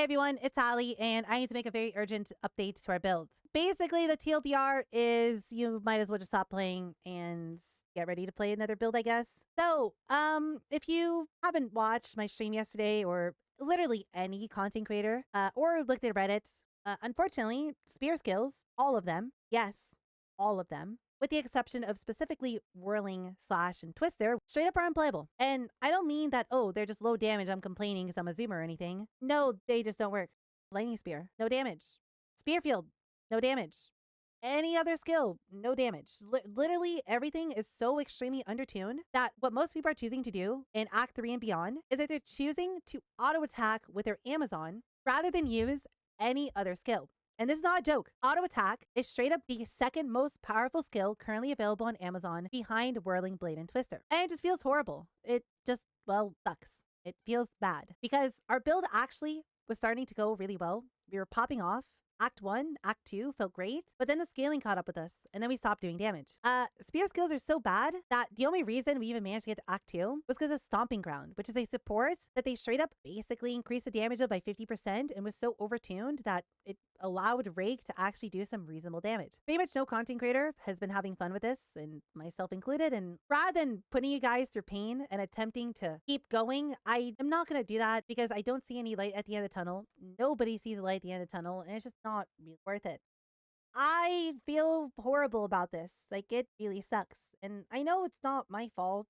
everyone, it's Allie, and I need to make a very urgent update to our build. Basically, the TLDR is you might as well just stop playing and get ready to play another build, I guess. So, if you haven't watched my stream yesterday or literally any content creator or looked at Reddit, unfortunately, spear skills, all of them, yes, all of them, with the exception of specifically Whirling Slash and Twister, straight up are unplayable. And I don't mean that, oh, they're just low damage, I'm complaining because I'm a zoomer or anything. No, they just don't work. Lightning Spear, no damage. Spear Field, no damage. Any other skill, no damage. Literally everything is so extremely undertuned that what most people are choosing to do in Act 3 and beyond is that they're choosing to auto-attack with their Amazon rather than use any other skill. And this is not a joke. Auto attack is straight up the second most powerful skill currently available on Amazon behind Whirling Blade and Twister. And it just feels horrible. It just, well, sucks. It feels bad because our build actually was starting to go really well. We were popping off. Act 1, Act 2 felt great, but then the scaling caught up with us, and then we stopped doing damage. Spear skills are so bad that the only reason we even managed to get to Act 2 was because of Stomping Ground, which is a support that they straight up basically increased the damage of by 50% and was so overtuned that it allowed Rake to actually do some reasonable damage. Pretty much no content creator has been having fun with this, and myself included, and rather than putting you guys through pain and attempting to keep going, I am not going to do that because I don't see any light at the end of the tunnel. Nobody sees a light at the end of the tunnel, and it's just not really worth it. I feel horrible about this. Like, it really sucks. And I know it's not my fault.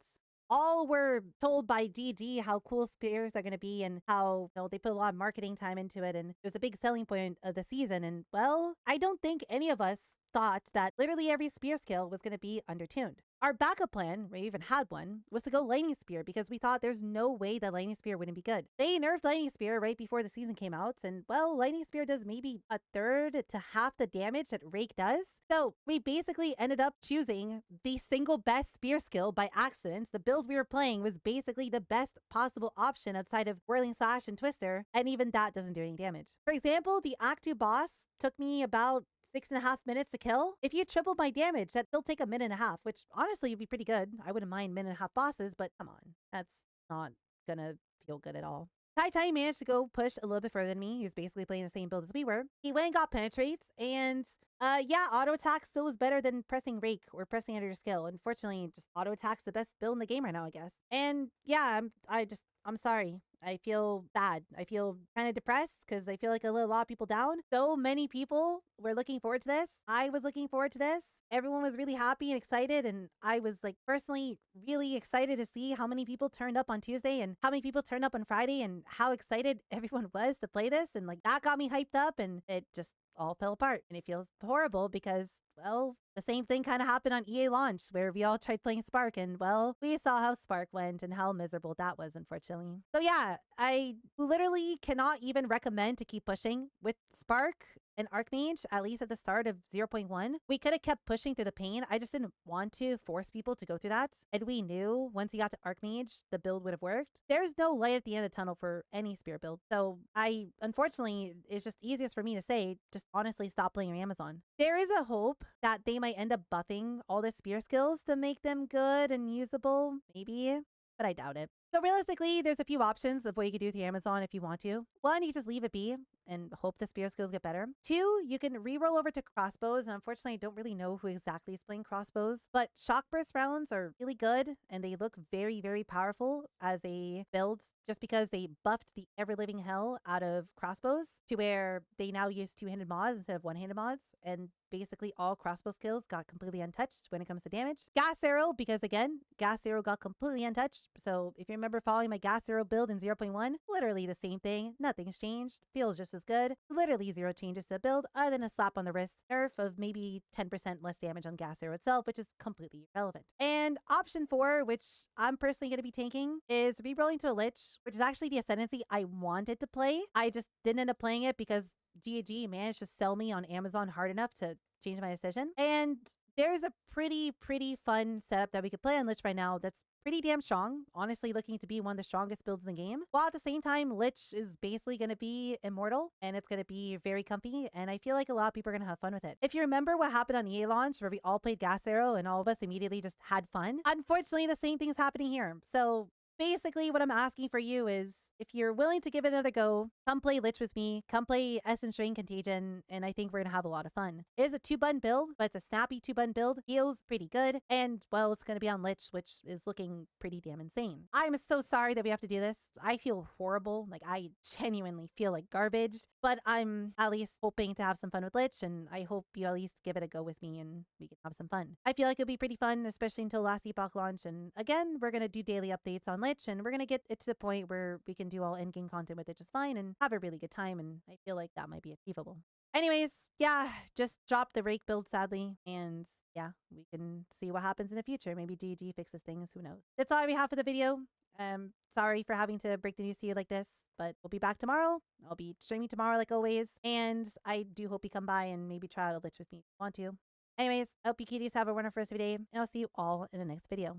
All we're told by DG how cool spears are going to be and how, they put a lot of marketing time into it. And it was a big selling point of the season. And, well, I don't think any of us thought that literally every spear skill was going to be undertuned. Our backup plan, we even had one, was to go Lightning Spear because we thought there's no way that Lightning Spear wouldn't be good. They nerfed Lightning Spear right before the season came out, and well, Lightning Spear does maybe a third to half the damage that Rake does. So we basically ended up choosing the single best spear skill by accident. The build we were playing was basically the best possible option outside of Whirling Slash and Twister, and even that doesn't do any damage. For example, the Act 2 boss took me about 6.5 minutes to kill. If you triple my damage, that will take a minute and a half, which honestly would be pretty good. I wouldn't mind minute and a half bosses, but come on, that's not gonna feel good at all. Tai managed to go push a little bit further than me. He was basically playing the same build as we were. He went and got penetrates, and yeah, auto attack still was better than pressing Rake or pressing under your skill. Unfortunately, just auto attack's the best build in the game right now, I guess. And yeah, I'm sorry. I feel bad. I feel kind of depressed because I feel like I let a lot of people down. So many people were looking forward to this. I was looking forward to this. Everyone was really happy and excited. And I was like personally really excited to see how many people turned up on Tuesday and how many people turned up on Friday and how excited everyone was to play this. And like that got me hyped up and it just all fell apart. And it feels horrible because, well, the same thing kind of happened on EA launch where we all tried playing Spark and, well, we saw how Spark went and how miserable that was, unfortunately. So yeah, I literally cannot even recommend to keep pushing with Spark and Archmage, at least at the start of 0.1. We could have kept pushing through the pain. I just didn't want to force people to go through that. And we knew once we got to Archmage, the build would have worked. There's no light at the end of the tunnel for any spear build. So unfortunately, it's just easiest for me to say, just honestly stop playing your Amazon. There is a hope that they might end up buffing all the spear skills to make them good and usable, maybe, but I doubt it. So realistically, there's a few options of what you could do with your Amazon if you want to. One, you just leave it be and hope the spear skills get better. Two, you can re-roll over to crossbows, and unfortunately, I don't really know who exactly is playing crossbows, but shock burst rounds are really good, and they look very, very powerful as a build just because they buffed the ever-living hell out of crossbows to where they now use two-handed mods instead of one-handed mods, and basically all crossbow skills got completely untouched when it comes to damage. Gas arrow, because again, gas arrow got completely untouched. So if you remember following my gas arrow build in 0.1, literally the same thing. Nothing's changed. Feels just as good. Literally zero changes to the build other than a slap on the wrist nerf of maybe 10% less damage on gas arrow itself, which is completely irrelevant. And option 4, which I'm personally going to be taking, is re-rolling to a Lich, which is actually the ascendancy I wanted to play. I just didn't end up playing it because GAG managed to sell me on Amazon hard enough to change my decision. And there's a pretty fun setup that we could play on Lich right now that's pretty damn strong, honestly looking to be one of the strongest builds in the game. While at the same time, Lich is basically going to be immortal and it's going to be very comfy. And I feel like a lot of people are going to have fun with it. If you remember what happened on EA launch where we all played Gas Arrow and all of us immediately just had fun, unfortunately, the same thing is happening here. So basically what I'm asking for you is if you're willing to give it another go, come play Lich with me, come play Essence Drain Contagion, and I think we're gonna have a lot of fun. It is a 2-button build, but it's a snappy 2-button build. Feels pretty good, and well, it's gonna be on Lich, which is looking pretty damn insane. I'm so sorry that we have to do this. I feel horrible. Like, I genuinely feel like garbage, but I'm at least hoping to have some fun with Lich, and I hope you at least give it a go with me and we can have some fun. I feel like it'll be pretty fun, especially until last Epoch launch. And again, we're gonna do daily updates on Lich, and we're gonna get it to the point where we can do all endgame content with it just fine and have a really good time. And I feel like that might be achievable. Anyways, yeah, just drop the rake build, sadly. And yeah, we can see what happens in the future. Maybe GG fixes things, who knows. That's all we have for the video. Sorry for having to break the news to you like this, but we'll be back tomorrow. I'll be streaming tomorrow like always. And I do hope you come by and maybe try out a Lich with me if you want to. Anyways, I hope you kitties have a wonderful rest of your day, and I'll see you all in the next video.